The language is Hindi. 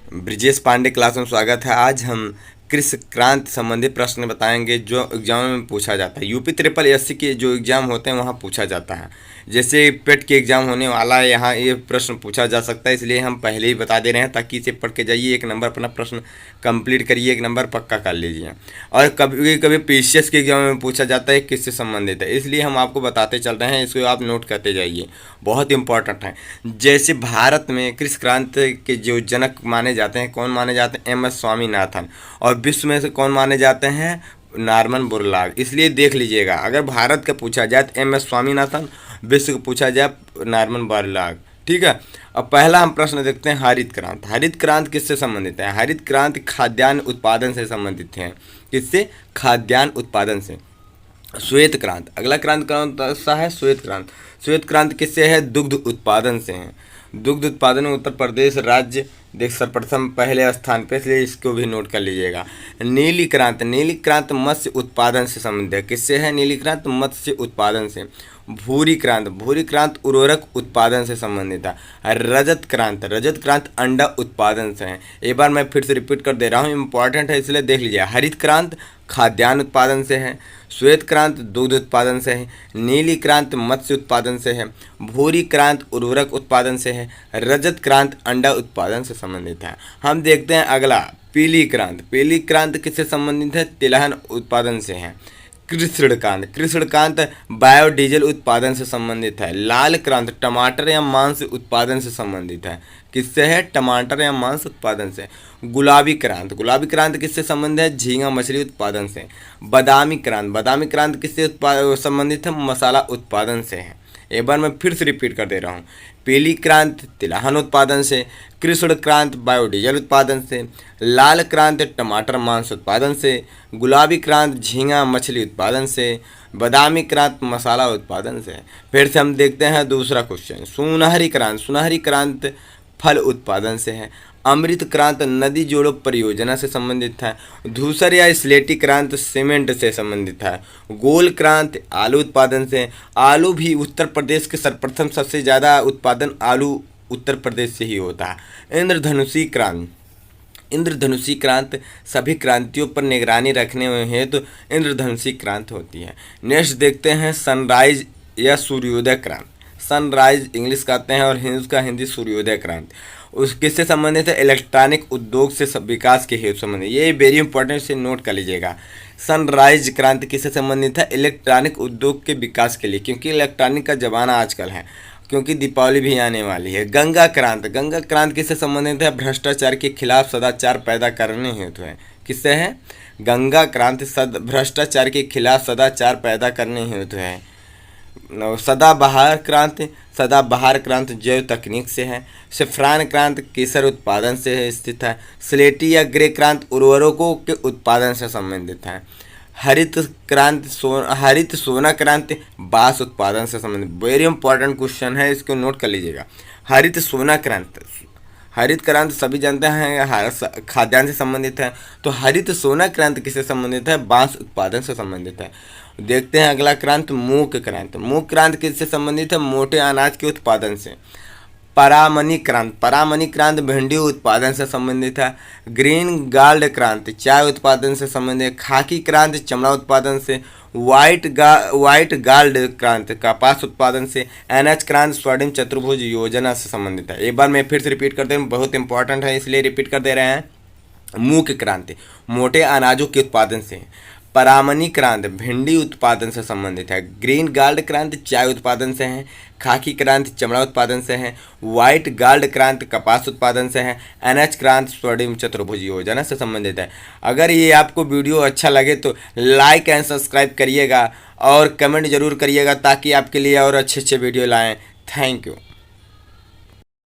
ब्रिजेश पांडे क्लास में स्वागत है। आज हम कृषि क्रांति संबंधी प्रश्न बताएंगे जो एग्जाम में पूछा जाता है। यूपी ट्रिपल एससी के जो एग्ज़ाम होते हैं वहाँ पूछा जाता है। जैसे पेट के एग्ज़ाम होने वाला है, यहाँ ये प्रश्न पूछा जा सकता है, इसलिए हम पहले ही बता दे रहे हैं ताकि इसे पढ़ के जाइए, एक नंबर अपना प्रश्न कंप्लीट करिए, एक नंबर पक्का कर लीजिए। और कभी कभी पीसीएस के एग्जाम में पूछा जाता है किससे संबंधित है, इसलिए हम आपको बताते चल रहे हैं, इसको आप नोट करते जाइए, बहुत इंपॉर्टेंट है। जैसे भारत में कृषि क्रांति के जो जनक माने जाते हैं, कौन माने जाते हैं? M S Swaminathan. और विश्व में से कौन माने जाते हैं? Norman Borlaug. इसलिए देख लीजिएगा, अगर भारत का पूछा जाए तो एम एस स्वामीनाथन, विश्व का पूछा जाए नॉर्मन बोरलॉग। ठीक है। अब पहला हम प्रश्न देखते हैं, हरित क्रांति। हरित क्रांति किससे संबंधित है? हरित क्रांति खाद्यान्न उत्पादन से संबंधित है। किससे? खाद्यान्न उत्पादन से। श्वेत क्रांति, अगला क्रांति कौन सा है? श्वेत क्रांति। श्वेत क्रांति किससे है? दुग्ध उत्पादन से है। दुग्ध उत्पादन में उत्तर प्रदेश राज्य देख सर्वप्रथम पहले स्थान पे, इसलिए इसको भी नोट कर लीजिएगा। नीली क्रांति, नीली क्रांति मत्स्य उत्पादन से संबंधित है। किससे है नीली क्रांति? मत्स्य उत्पादन से। भूरी क्रांति, भूरी क्रांति उर्वरक उत्पादन से संबंधित है। रजत क्रांति, रजत क्रांति अंडा उत्पादन से है। एक बार मैं फिर से रिपीट कर दे रहा हूँ, इंपॉर्टेंट है इसलिए देख लीजिए। हरित क्रांति खाद्यान्न उत्पादन से है। श्वेत क्रांति दूध उत्पादन से है। नीली क्रांति मत्स्य उत्पादन से है। भूरी क्रांति उर्वरक उत्पादन से है। रजत क्रांति अंडा उत्पादन से संबंधित है। हम देखते हैं अगला, पीली क्रांति। पीली क्रांति किससे संबंधित है? तिलहन उत्पादन से है। कृष्ण क्रांति, कृष्ण क्रांति बायोडीजल उत्पादन से संबंधित है। लाल क्रांति टमाटर या मांस उत्पादन से संबंधित है। किससे है? टमाटर या मांस उत्पादन से। गुलाबी क्रांति, गुलाबी क्रांति किससे संबंधित है? झींगा मछली उत्पादन से। बादामी क्रांति, बादामी क्रांति किससे संबंधित है? मसाला उत्पादन से है। एक बार मैं फिर से रिपीट कर दे रहा हूँ, पीली क्रांति तिलहन उत्पादन से, कृष्ण क्रांति बायोडीजल उत्पादन से, लाल क्रांति टमाटर मांस उत्पादन से, गुलाबी क्रांति झींगा मछली उत्पादन से, बादामी क्रांति मसाला उत्पादन से। फिर से हम देखते हैं दूसरा क्वेश्चन, सुनहरी क्रांति। सुनहरी क्रांति फल उत्पादन से है। अमृत क्रांति नदी जोड़ो परियोजना से संबंधित है। धूसर या स्लेटी क्रांति सीमेंट से संबंधित है। गोल क्रांति आलू उत्पादन से। आलू भी उत्तर प्रदेश के सर्वप्रथम सबसे ज़्यादा उत्पादन आलू उत्तर प्रदेश से ही होता है। इंद्रधनुषी क्रांति, इंद्रधनुषी क्रांति सभी क्रांतियों पर निगरानी रखने हुए हेतु तो इंद्रधनुषी क्रांति होती है। नेक्स्ट देखते हैं सनराइज या सूर्योदय क्रांति। सनराइज इंग्लिश कहते हैं और उसका हिंदी सूर्योदय क्रांति। उस किससे संबंधित है? इलेक्ट्रॉनिक उद्योग से विकास के हेतु संबंधित। ये वेरी इंपॉर्टेंट से नोट कर लीजिएगा। सनराइज क्रांति किससे संबंधित है? इलेक्ट्रॉनिक उद्योग के विकास के लिए, क्योंकि इलेक्ट्रॉनिक का ज़माना आजकल है, क्योंकि दीपावली भी आने वाली है। गंगा क्रांति, गंगा क्रांति किससे संबंधित है? भ्रष्टाचार के खिलाफ सदाचार पैदा करने हेतु है। किससे है? गंगा क्रांति भ्रष्टाचार के खिलाफ सदाचार पैदा करने हेतु है। सदाबहार क्रांति, सदाबहार क्रांति जैव तकनीक से है। सैफरन क्रांति केसर उत्पादन से स्थित है। स्लेटी या ग्रे क्रांति उर्वरकों के उत्पादन से संबंधित है। हरित क्रांति हरित सोना क्रांति बांस उत्पादन से संबंधित। वेरी इंपॉर्टेंट क्वेश्चन है, इसको नोट कर लीजिएगा। हरित सोना क्रांति, हरित क्रांति सभी जानते हैं खाद्यान्न से संबंधित है, तो हरित सोना क्रांति किससे संबंधित है? बांस उत्पादन से संबंधित है। देखते हैं अगला क्रांति मूक क्रांति। मूक क्रांति किससे संबंधित है? मोटे अनाज के उत्पादन से। परामनी क्रांति, परामनी क्रांति भिंडी उत्पादन से संबंधित है। ग्रीन गाल्ड क्रांति चाय उत्पादन से संबंधित है। खाकी क्रांति चमड़ा उत्पादन से। व्हाइट गाल्ड क्रांति कपास उत्पादन से। एनएच क्रांति स्वर्णिम चतुर्भुज योजना से संबंधित है। एक बार मैं फिर से रिपीट कर दे रहा हूँ, बहुत इंपॉर्टेंट है इसलिए रिपीट कर दे रहे हैं। मूक क्रांति मोटे अनाजों के उत्पादन से। परामनी क्रांति भिंडी उत्पादन से संबंधित है। ग्रीन गाल्ड क्रांति चाय उत्पादन से है। खाकी क्रांति चमड़ा उत्पादन से है। व्हाइट गाल्ड क्रांति कपास उत्पादन से है। एनएच क्रांति स्वर्णिम चतुर्भुज योजना से संबंधित है। अगर ये आपको वीडियो अच्छा लगे तो लाइक एंड सब्सक्राइब करिएगा और कमेंट जरूर करिएगा ताकि आपके लिए और अच्छे अच्छे वीडियो लाएँ। Thank you.